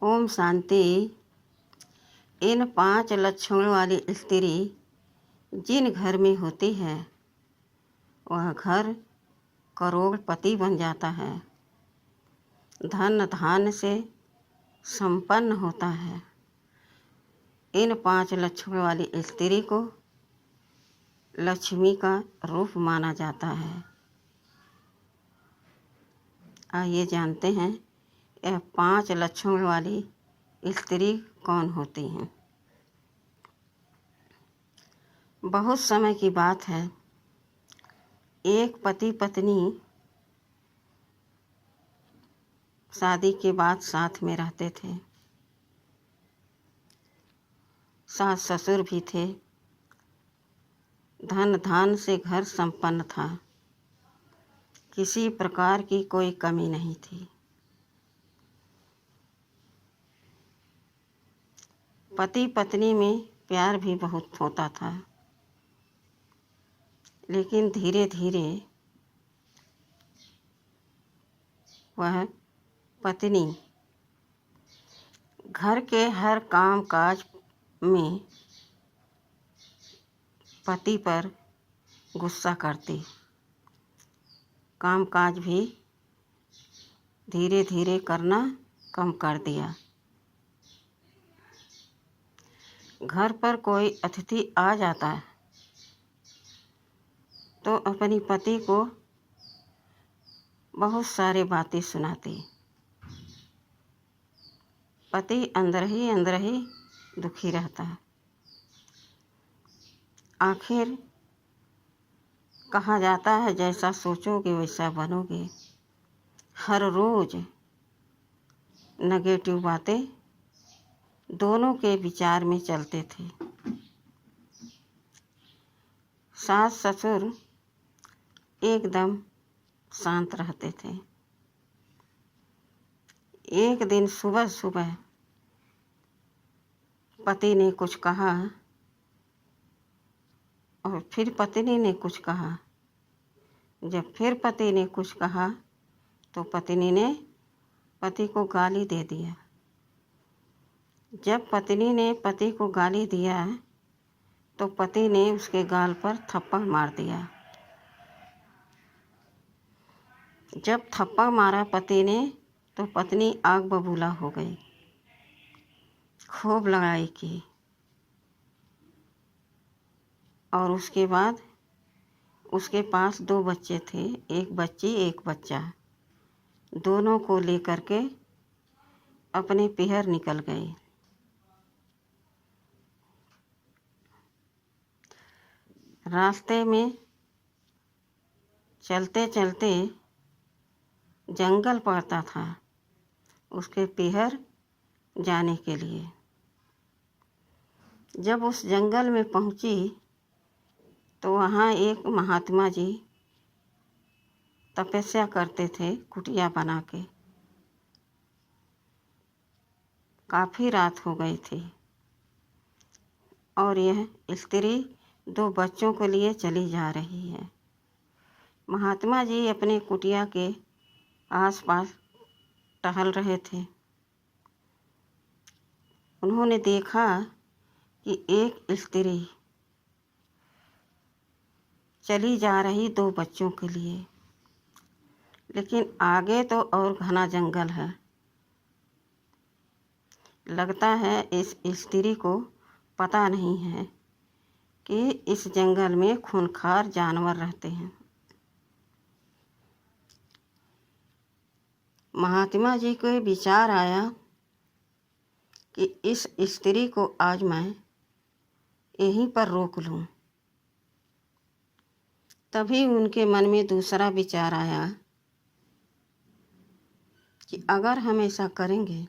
ओम शांति। इन 5 लक्षणों वाली स्त्री जिन घर में होती है वह घर करोड़पति बन जाता है, धन धान्य से संपन्न होता है। इन 5 लक्षणों वाली स्त्री को लक्ष्मी का रूप माना जाता है। आइए जानते हैं यह 5 लक्षणों वाली स्त्री कौन होती हैं। बहुत समय की बात है, एक पति पत्नी शादी के बाद साथ में रहते थे। सास ससुर भी थे। धन धान से घर संपन्न था, किसी प्रकार की कोई कमी नहीं थी। पति पत्नी में प्यार भी बहुत होता था, लेकिन धीरे धीरे वह पत्नी घर के हर काम काज में पति पर गुस्सा करती। काम काज भी धीरे धीरे करना कम कर दिया। घर पर कोई अतिथि आ जाता है तो अपनी पति को बहुत सारी बातें सुनाती। पति अंदर ही दुखी रहता है। आखिर कहा जाता है जैसा सोचोगे वैसा बनोगे। हर रोज नेगेटिव बातें दोनों के विचार में चलते थे। सास ससुर एकदम शांत रहते थे। एक दिन सुबह सुबह पति ने कुछ कहा और फिर पत्नी ने कुछ कहा। जब फिर पति ने कुछ कहा तो पत्नी ने पति को गाली दे दिया। जब पत्नी ने पति को गाली दिया तो पति ने उसके गाल पर थप्पड़ मार दिया। जब थप्पड़ मारा पति ने तो पत्नी आग बबूला हो गई, खूब लड़ाई की। और उसके बाद उसके पास 2 बच्चे थे, एक बच्ची एक बच्चा। दोनों को लेकर के अपने पीहर निकल गए। रास्ते में चलते चलते जंगल पड़ता था उसके पीहर जाने के लिए। जब उस जंगल में पहुंची तो वहाँ एक महात्मा जी तपस्या करते थे कुटिया बना के। काफ़ी रात हो गई थी और यह स्त्री 2 बच्चों के लिए चली जा रही है। महात्मा जी अपने कुटिया के आसपास टहल रहे थे। उन्होंने देखा कि एक स्त्री चली जा रही 2 बच्चों के लिए, लेकिन आगे तो और घना जंगल है। लगता है इस स्त्री को पता नहीं है कि इस जंगल में खूंखार जानवर रहते हैं। महात्मा जी को विचार आया कि इस स्त्री को आज मैं यहीं पर रोक लूं। तभी उनके मन में दूसरा विचार आया कि अगर हम ऐसा करेंगे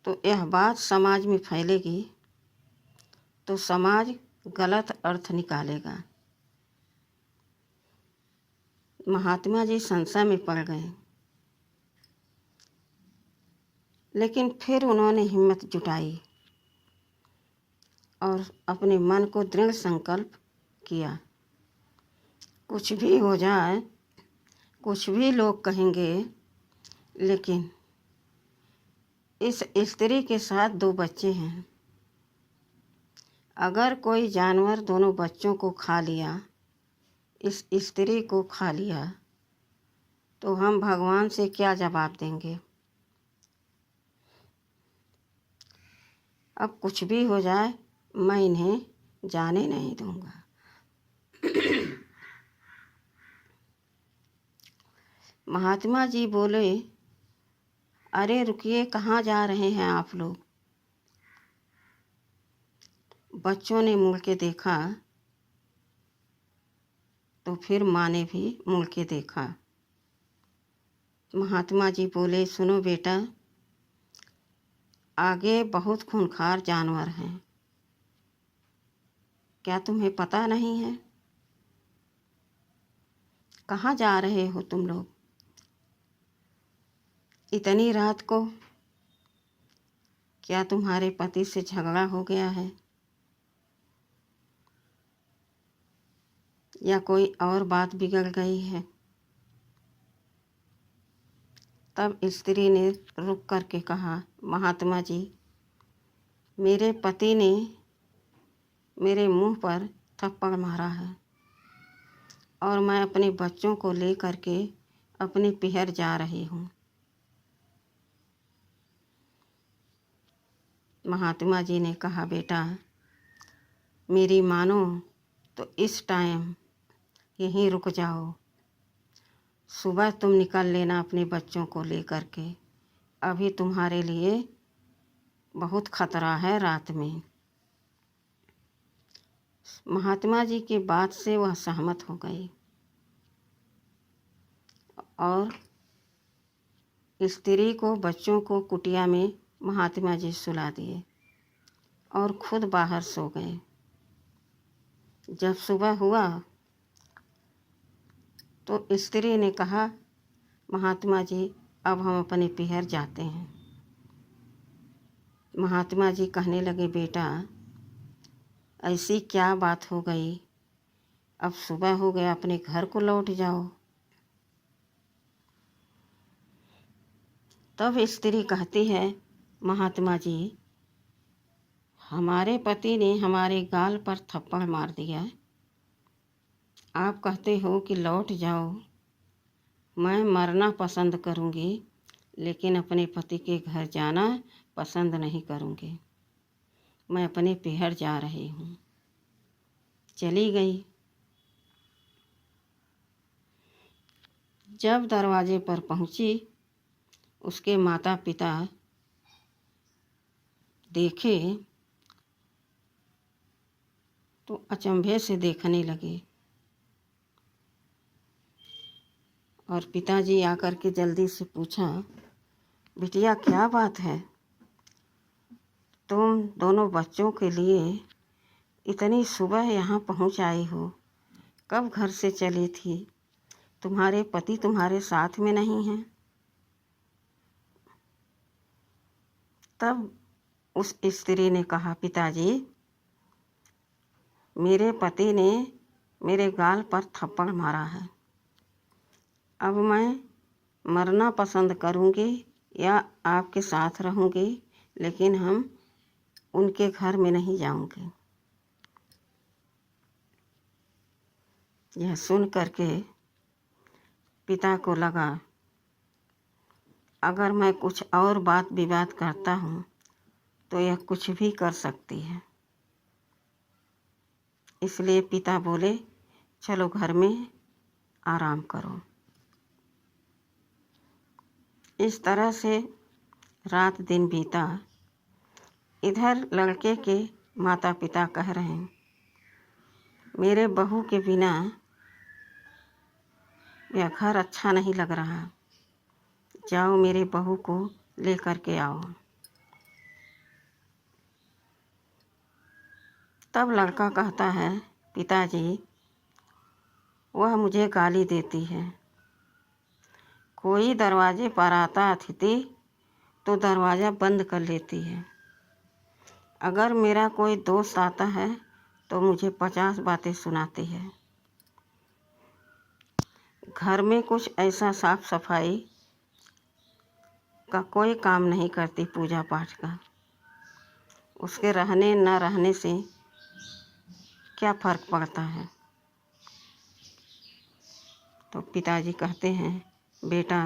तो यह बात समाज में फैलेगी तो समाज गलत अर्थ निकालेगा। महात्मा जी संशय में पड़ गए, लेकिन फिर उन्होंने हिम्मत जुटाई और अपने मन को दृढ़ संकल्प किया। कुछ भी हो जाए, कुछ भी लोग कहेंगे, लेकिन इस स्त्री के साथ 2 बच्चे हैं। अगर कोई जानवर दोनों बच्चों को खा लिया, इस स्त्री को खा लिया, तो हम भगवान से क्या जवाब देंगे? अब कुछ भी हो जाए, मैं इन्हें जाने नहीं दूंगा। महात्मा जी बोले, अरे रुकिए, कहाँ जा रहे हैं आप लोग? बच्चों ने मुड़ के देखा तो फिर माँ ने भी मुड़ के देखा। महात्मा जी बोले, सुनो बेटा, आगे बहुत खूंखार जानवर हैं, क्या तुम्हें पता नहीं है? कहाँ जा रहे हो तुम लोग इतनी रात को? क्या तुम्हारे पति से झगड़ा हो गया है या कोई और बात बिगड़ गई है? तब स्त्री ने रुक कर के कहा, महात्मा जी, मेरे पति ने मेरे मुंह पर थप्पड़ मारा है और मैं अपने बच्चों को ले कर के अपने पिहर जा रही हूँ। महात्मा जी ने कहा, बेटा मेरी मानो तो इस टाइम यहीं रुक जाओ, सुबह तुम निकल लेना अपने बच्चों को ले कर के, अभी तुम्हारे लिए बहुत खतरा है रात में। महात्मा जी की बात से वह सहमत हो गई और स्त्री को बच्चों को कुटिया में महात्मा जी सुला दिए और खुद बाहर सो गए। जब सुबह हुआ तो स्त्री ने कहा, महात्मा जी अब हम अपने पिहर जाते हैं। महात्मा जी कहने लगे, बेटा ऐसी क्या बात हो गई, अब सुबह हो गया, अपने घर को लौट जाओ। तब स्त्री कहती है, महात्मा जी हमारे पति ने हमारे गाल पर थप्पड़ मार दिया, आप कहते हो कि लौट जाओ। मैं मरना पसंद करूँगी लेकिन अपने पति के घर जाना पसंद नहीं करूँगी। मैं अपने पिहर जा रही हूँ। चली गई। जब दरवाजे पर पहुँची, उसके माता पिता देखे तो अचंभे से देखने लगे और पिताजी आकर के जल्दी से पूछा, बिटिया क्या बात है, तुम दोनों बच्चों के लिए इतनी सुबह यहाँ पहुँच आई हो, कब घर से चली थी, तुम्हारे पति तुम्हारे साथ में नहीं हैं? तब उस स्त्री ने कहा, पिताजी मेरे पति ने मेरे गाल पर थप्पड़ मारा है, अब मैं मरना पसंद करूँगी या आपके साथ रहूँगी, लेकिन हम उनके घर में नहीं जाऊँगी। यह सुन करके पिता को लगा, अगर मैं कुछ और बात विवाद करता हूँ तो यह कुछ भी कर सकती है। इसलिए पिता बोले, चलो घर में आराम करो। इस तरह से रात दिन बीता। इधर लड़के के माता पिता कह रहे हैं, मेरे बहू के बिना यह घर अच्छा नहीं लग रहा, जाओ मेरे बहू को ले कर के आओ। तब लड़का कहता है, पिताजी वह मुझे गाली देती है, कोई दरवाजे पर आता अतिथि तो दरवाज़ा बंद कर लेती है, अगर मेरा कोई दोस्त आता है तो मुझे 50 बातें सुनाती है, घर में कुछ ऐसा साफ सफाई का कोई काम नहीं करती पूजा पाठ का। उसके रहने न रहने से क्या फर्क पड़ता है। तो पिताजी कहते हैं, बेटा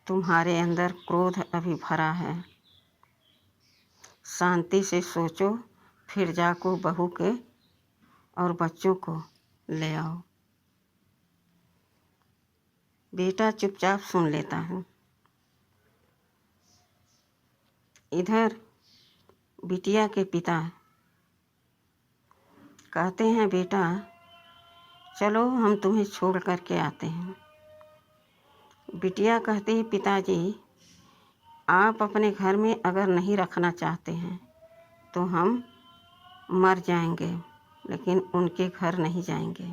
तुम्हारे अंदर क्रोध अभी भरा है, शांति से सोचो, फिर जाको बहू के और बच्चों को ले आओ। बेटा चुपचाप सुन लेता है। इधर बिटिया के पिता कहते हैं, बेटा चलो हम तुम्हें छोड़ कर के आते हैं। बिटिया कहती है, पिताजी आप अपने घर में अगर नहीं रखना चाहते हैं तो हम मर जाएंगे, लेकिन उनके घर नहीं जाएंगे।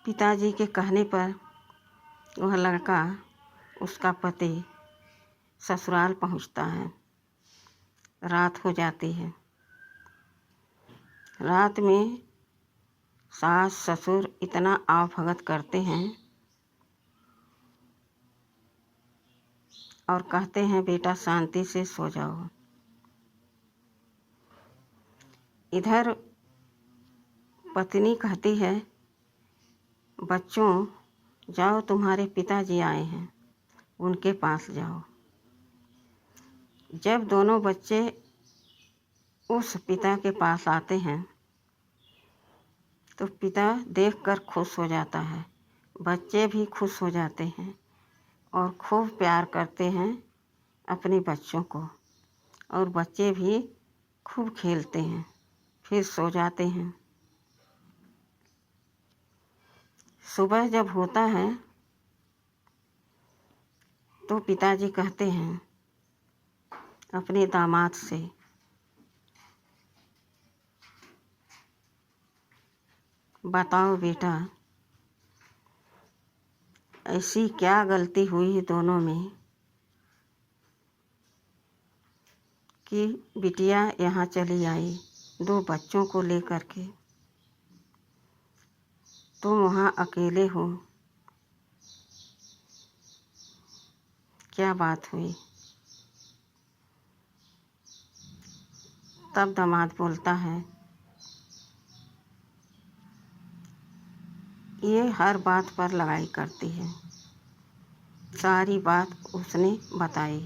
पिताजी के कहने पर वह लड़का, उसका पति ससुराल पहुंचता है। रात हो जाती है। रात में सास ससुर इतना आवभगत करते हैं और कहते हैं, बेटा शांति से सो जाओ। इधर पत्नी कहती है, बच्चों जाओ तुम्हारे पिताजी आए हैं, उनके पास जाओ। जब दोनों बच्चे उस पिता के पास आते हैं तो पिता देखकर खुश हो जाता है, बच्चे भी खुश हो जाते हैं और खूब प्यार करते हैं अपने बच्चों को, और बच्चे भी खूब खेलते हैं, फिर सो जाते हैं। सुबह जब होता है तो पिताजी कहते हैं अपने दामाद से, बताओ बेटा ऐसी क्या गलती हुई दोनों में कि बिटिया यहाँ चली आई 2 बच्चों को लेकर के, तुम वहाँ अकेले हो, क्या बात हुई। तब दामाद बोलता है, ये हर बात पर लड़ाई करती है, सारी बात उसने बताई।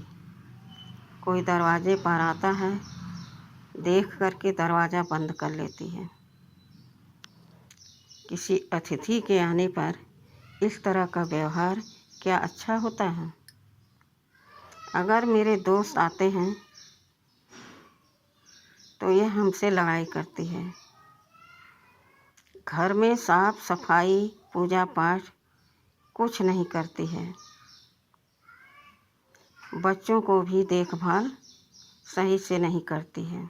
कोई दरवाजे पर आता है, देख करके दरवाज़ा बंद कर लेती है। किसी अतिथि के आने पर इस तरह का व्यवहार क्या अच्छा होता है। अगर मेरे दोस्त आते हैं तो ये हमसे लड़ाई करती है। घर में साफ सफाई पूजा पाठ कुछ नहीं करती है, बच्चों को भी देखभाल सही से नहीं करती है।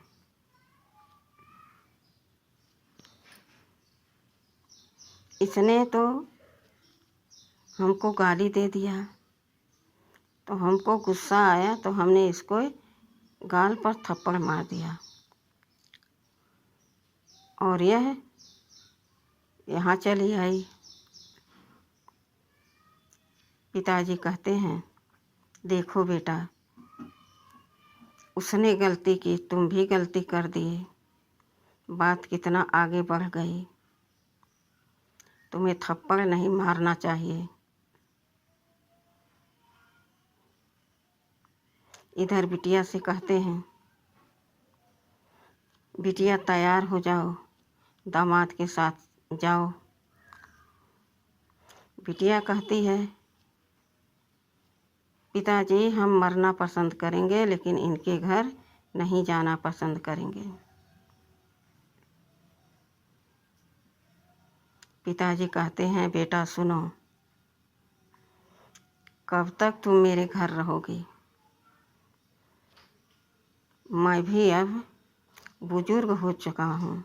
इसने तो हमको गाली दे दिया, तो हमको गुस्सा आया तो हमने इसको गाल पर थप्पड़ मार दिया और यह यहाँ चली आई। पिताजी कहते हैं, देखो बेटा उसने गलती की, तुम भी गलती कर दिए, बात कितना आगे बढ़ गई, तुम्हें थप्पड़ नहीं मारना चाहिए। इधर बिटिया से कहते हैं, बिटिया तैयार हो जाओ, दामाद के साथ जाओ। बिटिया कहती है, पिताजी हम मरना पसंद करेंगे लेकिन इनके घर नहीं जाना पसंद करेंगे। पिताजी कहते हैं, बेटा सुनो, कब तक तुम मेरे घर रहोगी, मैं भी अब बुजुर्ग हो चुका हूँ।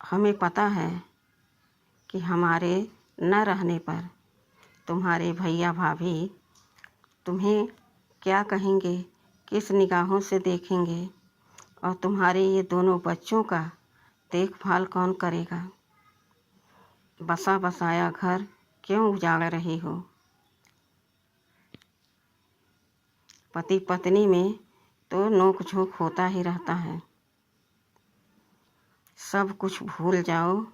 हमें पता है कि हमारे न रहने पर तुम्हारे भैया भाभी तुम्हें क्या कहेंगे, किस निगाहों से देखेंगे, और तुम्हारे ये दोनों बच्चों का देखभाल कौन करेगा? बसा बसाया घर क्यों उजाड़ रही हो? पति पत्नी में तो नोक झोंक होता ही रहता है। सब कुछ भूल जाओ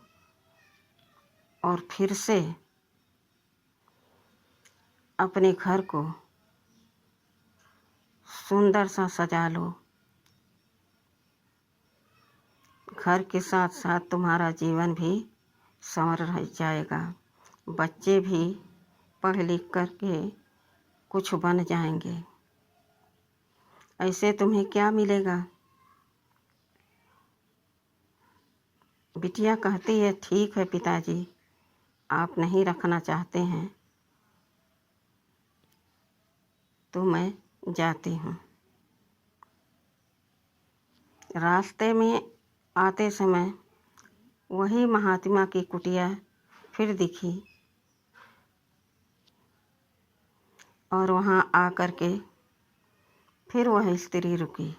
और फिर से अपने घर को सुंदर सा सजा लो। घर के साथ साथ तुम्हारा जीवन भी संवर रह जाएगा। बच्चे भी पढ़ लिख करके कुछ बन जाएंगे। ऐसे तुम्हें क्या मिलेगा? बिटिया कहती है, ठीक है पिताजी, आप नहीं रखना चाहते हैं तो मैं जाती हूँ। रास्ते में आते समय वही महात्मा की कुटिया फिर दिखी और वहाँ आकर के फिर वह स्त्री रुकी।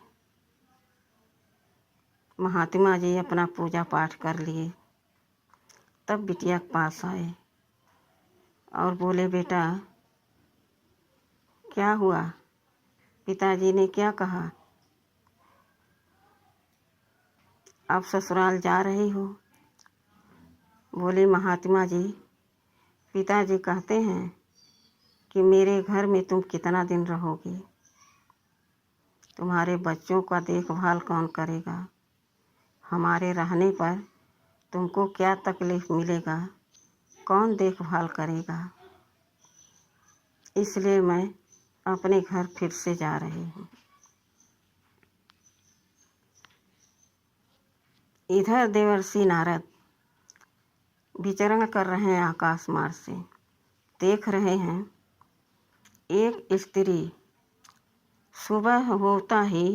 महात्मा जी अपना पूजा पाठ कर लिए। तब बिटिया के पास आए और बोले, बेटा क्या हुआ? पिताजी ने क्या कहा? अब ससुराल जा रही हो? बोली, महात्मा जी, पिताजी कहते हैं कि मेरे घर में तुम कितना दिन रहोगी? तुम्हारे बच्चों का देखभाल कौन करेगा? हमारे रहने पर तुमको क्या तकलीफ़ मिलेगा? कौन देखभाल करेगा? इसलिए मैं अपने घर फिर से जा रही हूँ। इधर देवर्षि नारद विचरण कर रहे हैं आकाश मार्ग से। देख रहे हैं एक स्त्री सुबह होता ही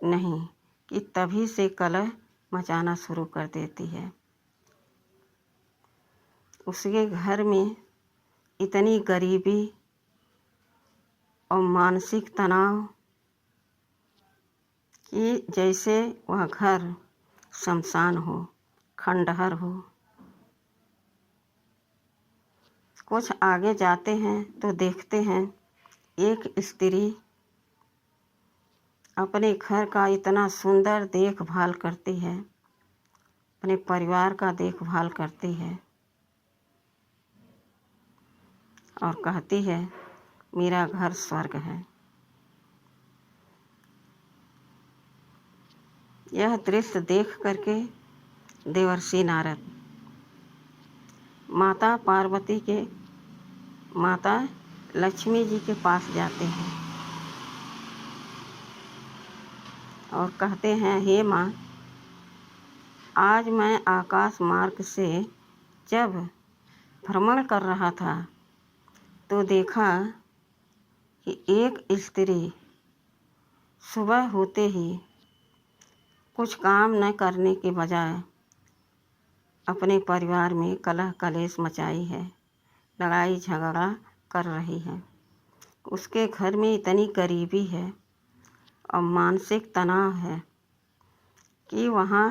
नहीं कि तभी से कलह मचाना शुरू कर देती है। उसके घर में इतनी गरीबी और मानसिक तनाव कि जैसे वह घर शमशान हो, खंडहर हो। कुछ आगे जाते हैं तो देखते हैं एक स्त्री अपने घर का इतना सुंदर देखभाल करती है, अपने परिवार का देखभाल करती है और कहती है, मेरा घर स्वर्ग है। यह दृश्य देख करके देवर्षि नारद माता पार्वती के माता लक्ष्मी जी के पास जाते हैं और कहते हैं, हे माँ, आज मैं आकाश मार्ग से जब भ्रमण कर रहा था तो देखा कि एक स्त्री सुबह होते ही कुछ काम न करने के बजाय अपने परिवार में कलह कलेश मचाई है, लड़ाई झगड़ा कर रही है। उसके घर में इतनी गरीबी है और मानसिक तनाव है कि वहाँ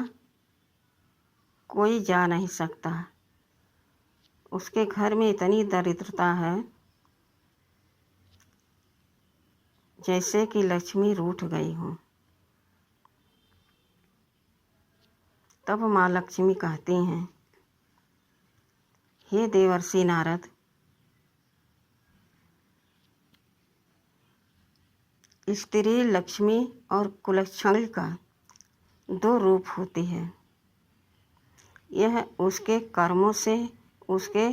कोई जा नहीं सकता। उसके घर में इतनी दरिद्रता है जैसे कि लक्ष्मी रूठ गई हो। तब माँ लक्ष्मी कहती हैं, हे देवर्षि नारद, स्त्री लक्ष्मी और कुलच्छणी का दो रूप होती है। यह उसके कर्मों से, उसके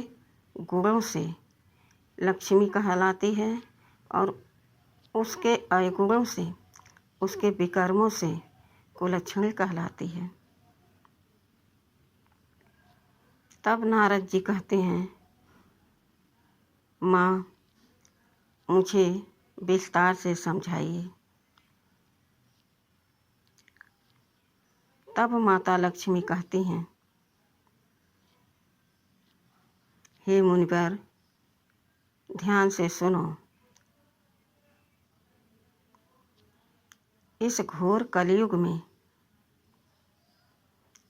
गुणों से लक्ष्मी कहलाती है और उसके अवगुणों से, उसके विकर्मों से कुलच्छणी कहलाती है। तब नारद जी कहते हैं, माँ, मुझे विस्तार से समझाइए। तब माता लक्ष्मी कहती हैं, हे मुनिवर, ध्यान से सुनो। इस घोर कलयुग में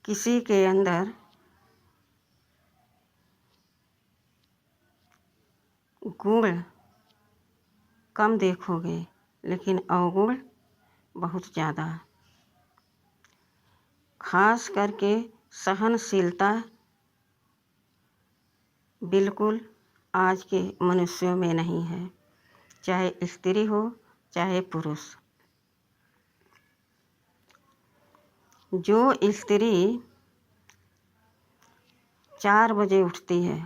किसी के अंदर गुण कम देखोगे, लेकिन अवगुण बहुत ज़्यादा। खास करके सहनशीलता बिल्कुल आज के मनुष्यों में नहीं है, चाहे स्त्री हो चाहे पुरुष। जो स्त्री 4 बजे उठती है,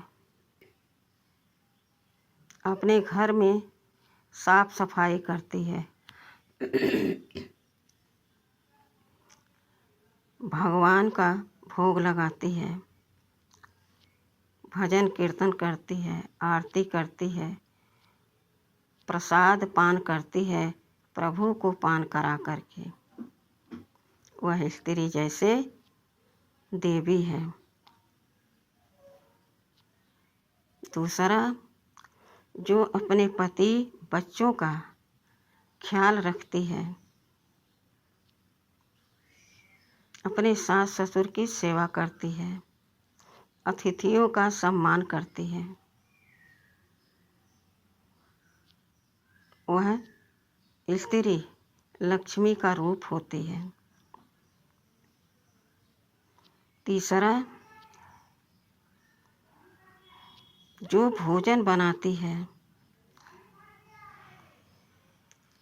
अपने घर में साफ सफाई करती है, भगवान का भोग लगाती है, भजन कीर्तन करती है, आरती करती है, प्रसाद पान करती है, प्रभु को पान करा करके, वह स्त्री जैसे देवी है। दूसरा, जो अपने पति बच्चों का ख्याल रखती है, अपने सास ससुर की सेवा करती है, अतिथियों का सम्मान करती है, वह स्त्री लक्ष्मी का रूप होती है। तीसरा, जो भोजन बनाती है,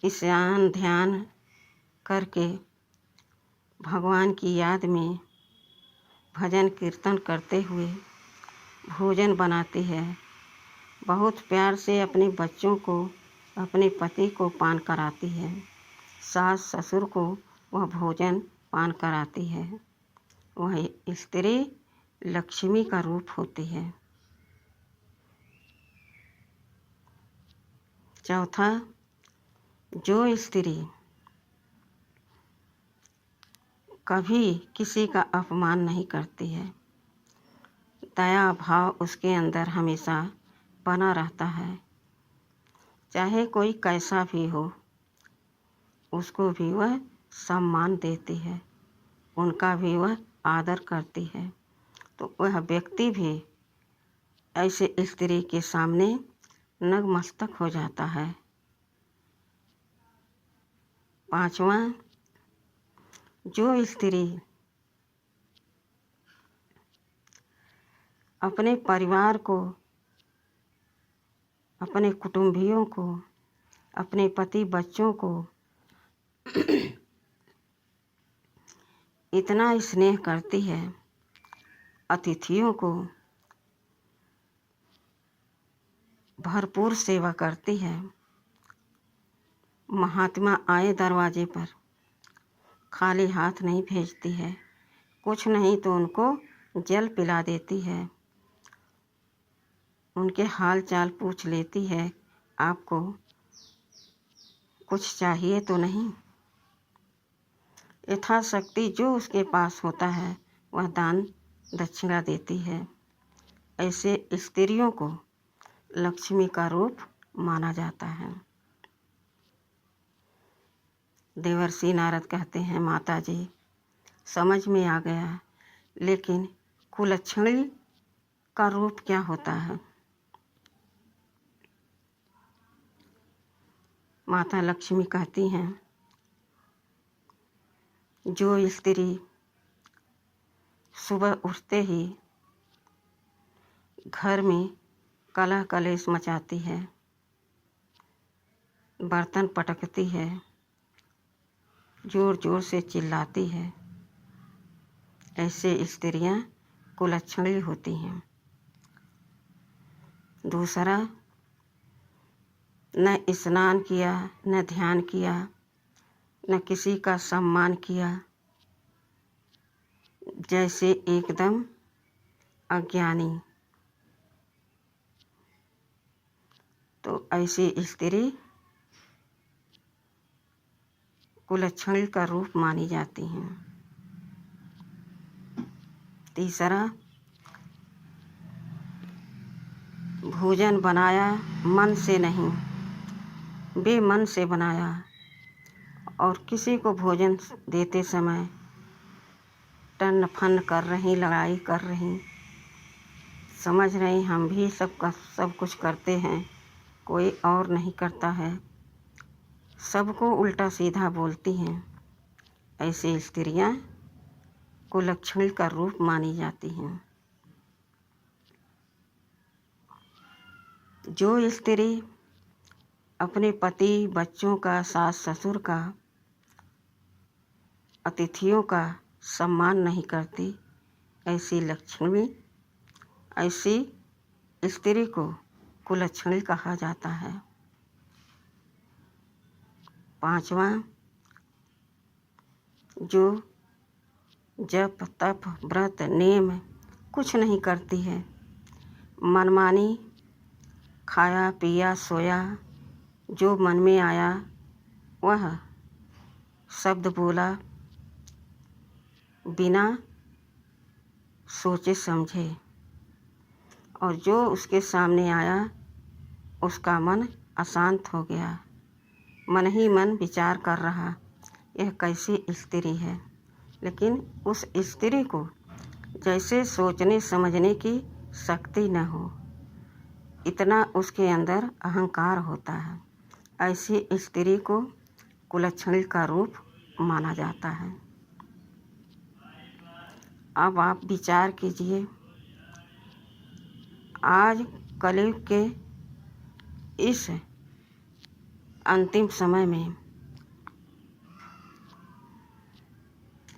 स्नान ध्यान करके भगवान की याद में भजन कीर्तन करते हुए भोजन बनाती है, बहुत प्यार से अपने बच्चों को, अपने पति को पान कराती है, सास ससुर को वह भोजन पान कराती है, वह स्त्री लक्ष्मी का रूप होती है। चौथा, जो स्त्री कभी किसी का अपमान नहीं करती है, दया भाव उसके अंदर हमेशा बना रहता है, चाहे कोई कैसा भी हो उसको भी वह सम्मान देती है, उनका भी वह आदर करती है, तो वह व्यक्ति भी ऐसे स्त्री के सामने नतमस्तक हो जाता है। पांचवा, जो स्त्री अपने परिवार को, अपने कुटुंबियों को, अपने पति बच्चों को इतना स्नेह करती है, अतिथियों को भरपूर सेवा करती है, महात्मा आए दरवाजे पर खाली हाथ नहीं भेजती है, कुछ नहीं तो उनको जल पिला देती है, उनके हाल चाल पूछ लेती है, आपको कुछ चाहिए तो नहीं। यथाशक्ति जो उसके पास होता है वह दान दक्षिणा देती है। ऐसे स्त्रियों को लक्ष्मी का रूप माना जाता है। देवर्षि नारद कहते हैं, माता जी समझ में आ गया, लेकिन कुलक्षणी का रूप क्या होता है? माता लक्ष्मी कहती हैं, जो स्त्री सुबह उठते ही घर में कलह कलेश मचाती है, बर्तन पटकती है, जोर जोर से चिल्लाती है, ऐसे स्त्रियां कुलक्षणी होती हैं। दूसरा, न स्नान किया, न ध्यान किया, न किसी का सम्मान किया, जैसे एकदम अज्ञानी, तो ऐसी स्त्री कुलक्षणी का रूप मानी जाती हैं। तीसरा, भोजन बनाया मन से नहीं, बेमन से बनाया, और किसी को भोजन देते समय टन फन कर रही, लड़ाई कर रही, समझ रही हम भी सब कुछ करते हैं, कोई और नहीं करता है, सबको उल्टा सीधा बोलती हैं। ऐसी स्त्रियां कुलक्षणी का रूप मानी जाती हैं। जो स्त्री अपने पति, बच्चों का, सास ससुर का, अतिथियों का सम्मान नहीं करती, ऐसी स्त्री को कुलक्षणी कहा जाता है। 5वां, जो जप तप व्रत नेम कुछ नहीं करती है, मनमानी खाया पिया सोया, जो मन में आया वह शब्द बोला, बिना सोचे समझे, और जो उसके सामने आया उसका मन अशांत हो गया, मन ही मन विचार कर रहा यह कैसी स्त्री है। लेकिन उस स्त्री को जैसे सोचने समझने की शक्ति न हो, इतना उसके अंदर अहंकार होता है। ऐसी स्त्री को कुलक्षणी का रूप माना जाता है। अब आप विचार कीजिए, आज कलयुग के इस अंतिम समय में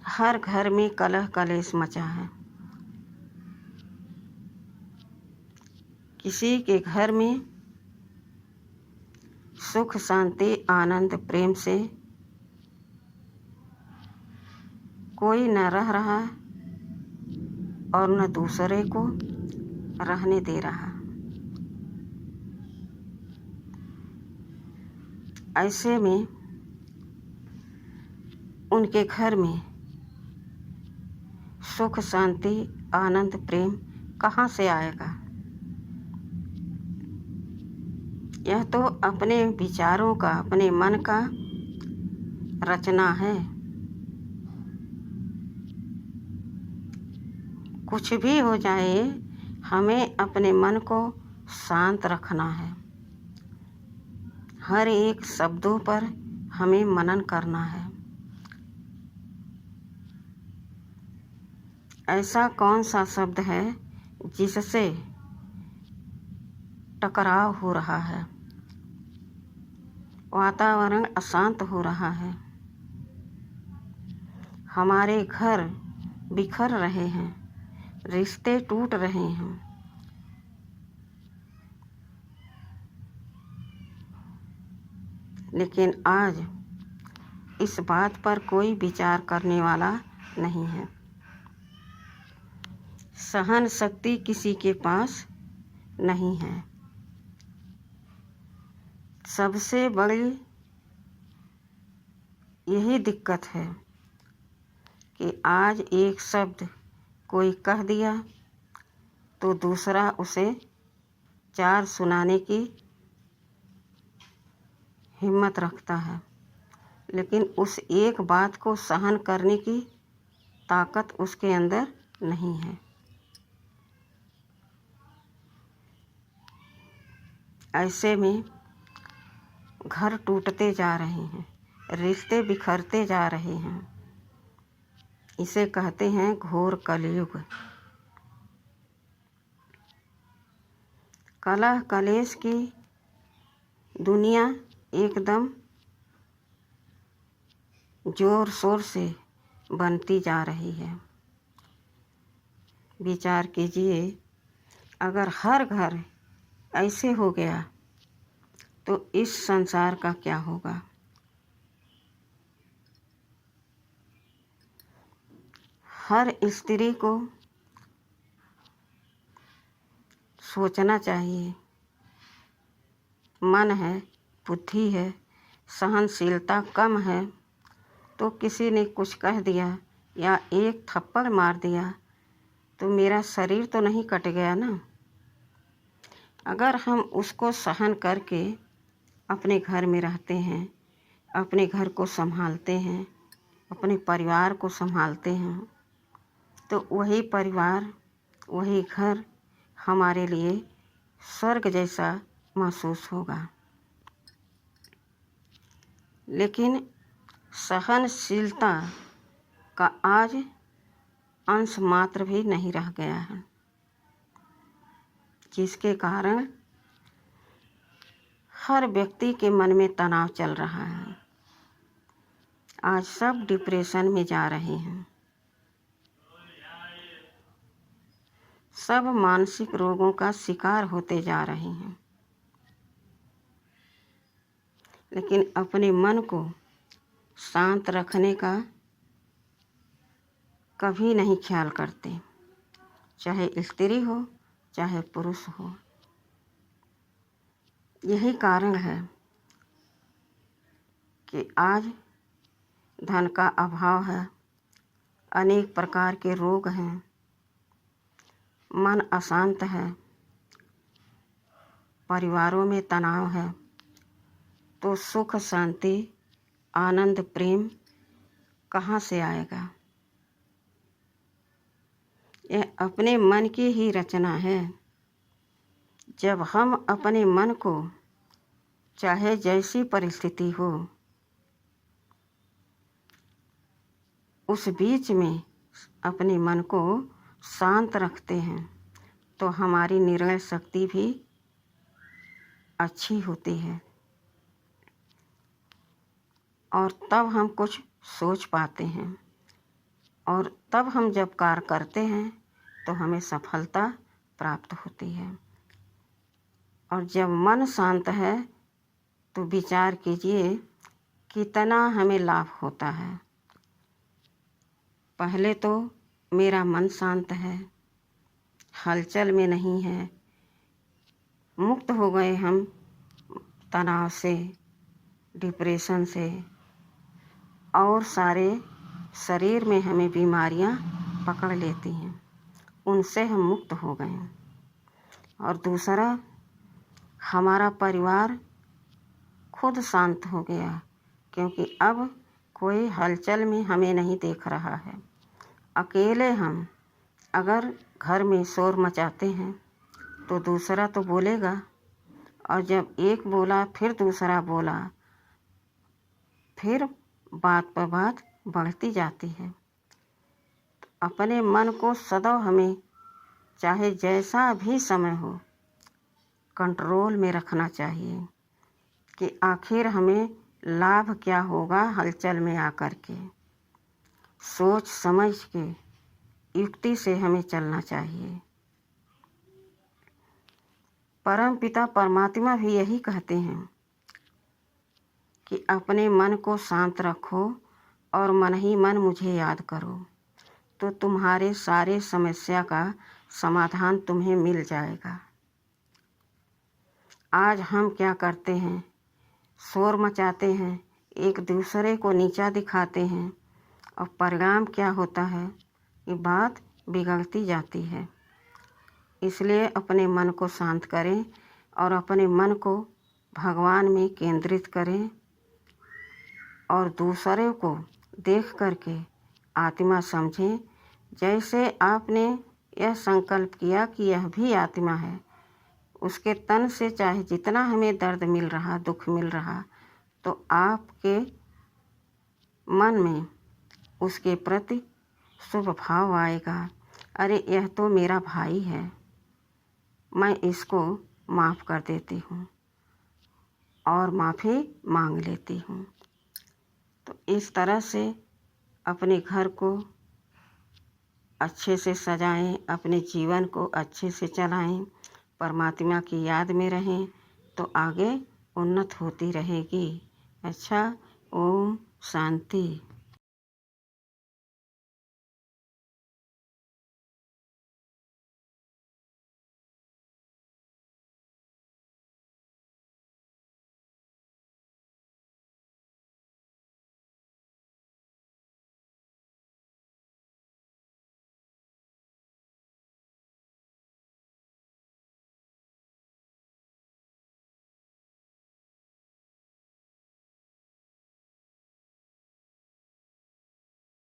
हर घर में कलह कलेश मचा है। किसी के घर में सुख शांति आनंद प्रेम से कोई न रह रहा और न दूसरे को रहने दे रहा। ऐसे में उनके घर में सुख शांति आनंद प्रेम कहाँ से आएगा? यह तो अपने विचारों का, अपने मन का रचना है। कुछ भी हो जाए, हमें अपने मन को शांत रखना है। हर एक शब्दों पर हमें मनन करना है। ऐसा कौन सा शब्द है जिससे टकराव हो रहा है, वातावरण अशांत हो रहा है, हमारे घर बिखर रहे हैं, रिश्ते टूट रहे हैं। लेकिन आज इस बात पर कोई विचार करने वाला नहीं है। सहन शक्ति किसी के पास नहीं है। सबसे बड़ी यही दिक्कत है कि आज एक शब्द कोई कह दिया तो दूसरा उसे 4 सुनाने की हिम्मत रखता है, लेकिन उस एक बात को सहन करने की ताकत उसके अंदर नहीं है। ऐसे में घर टूटते जा रहे हैं, रिश्ते बिखरते जा रहे हैं। इसे कहते हैं घोर कलयुग। कलह कलेश की दुनिया एकदम जोर शोर से बनती जा रही है। विचार कीजिए, अगर हर घर ऐसे हो गया तो इस संसार का क्या होगा? हर स्त्री को सोचना चाहिए, मन है, बुद्धि है, सहनशीलता कम है तो किसी ने कुछ कह दिया या एक थप्पड़ मार दिया तो मेरा शरीर तो नहीं कट गया ना। अगर हम उसको सहन करके अपने घर में रहते हैं, अपने घर को संभालते हैं, अपने परिवार को संभालते हैं, तो वही परिवार, वही घर हमारे लिए स्वर्ग जैसा महसूस होगा। लेकिन सहनशीलता का आज अंश मात्र भी नहीं रह गया है, जिसके कारण हर व्यक्ति के मन में तनाव चल रहा है। आज सब डिप्रेशन में जा रहे हैं, सब मानसिक रोगों का शिकार होते जा रहे हैं। लेकिन अपने मन को शांत रखने का कभी नहीं ख्याल करते, चाहे स्त्री हो चाहे पुरुष हो। यही कारण है कि आज धन का अभाव है, अनेक प्रकार के रोग हैं, मन अशांत है, परिवारों में तनाव है। तो सुख, शांति, आनंद, प्रेम कहाँ से आएगा? यह अपने मन की ही रचना है। जब हम अपने मन को, चाहे जैसी परिस्थिति हो, उस बीच में अपने मन को शांत रखते हैं, तो हमारी निर्णय शक्ति भी अच्छी होती है और तब हम कुछ सोच पाते हैं। और तब हम जब कार्य करते हैं तो हमें सफलता प्राप्त होती है। और जब मन शांत है तो विचार कीजिए कितना हमें लाभ होता है। पहले तो मेरा मन शांत है, हलचल में नहीं है, मुक्त हो गए हम तनाव से, डिप्रेशन से, और सारे शरीर में हमें बीमारियां पकड़ लेती हैं, उनसे हम मुक्त हो गए। और दूसरा, हमारा परिवार खुद शांत हो गया, क्योंकि अब कोई हलचल में हमें नहीं देख रहा है। अकेले हम अगर घर में शोर मचाते हैं तो दूसरा तो बोलेगा, और जब एक बोला फिर दूसरा बोला, फिर बात पर बात बढ़ती जाती है। तो अपने मन को सदैव हमें, चाहे जैसा भी समय हो, कंट्रोल में रखना चाहिए कि आखिर हमें लाभ क्या होगा हलचल में आकर के। सोच समझ के युक्ति से हमें चलना चाहिए। परम पिता परमात्मा भी यही कहते हैं कि अपने मन को शांत रखो और मन ही मन मुझे याद करो, तो तुम्हारे सारे समस्या का समाधान तुम्हें मिल जाएगा। आज हम क्या करते हैं? शोर मचाते हैं, एक दूसरे को नीचा दिखाते हैं, और परिणाम क्या होता है? ये बात बिगड़ती जाती है। इसलिए अपने मन को शांत करें और अपने मन को भगवान में केंद्रित करें, और दूसरे को देख करके आत्मा समझें। जैसे आपने यह संकल्प किया कि यह भी आत्मा है, उसके तन से चाहे जितना हमें दर्द मिल रहा, दुख मिल रहा, तो आपके मन में उसके प्रति शुभ भाव आएगा। अरे यह तो मेरा भाई है, मैं इसको माफ़ कर देती हूँ और माफ़ी मांग लेती हूँ। तो इस तरह से अपने घर को अच्छे से सजाएं, अपने जीवन को अच्छे से चलाएं, परमात्मा की याद में रहें, तो आगे उन्नत होती रहेगी। अच्छा, ओम शांति।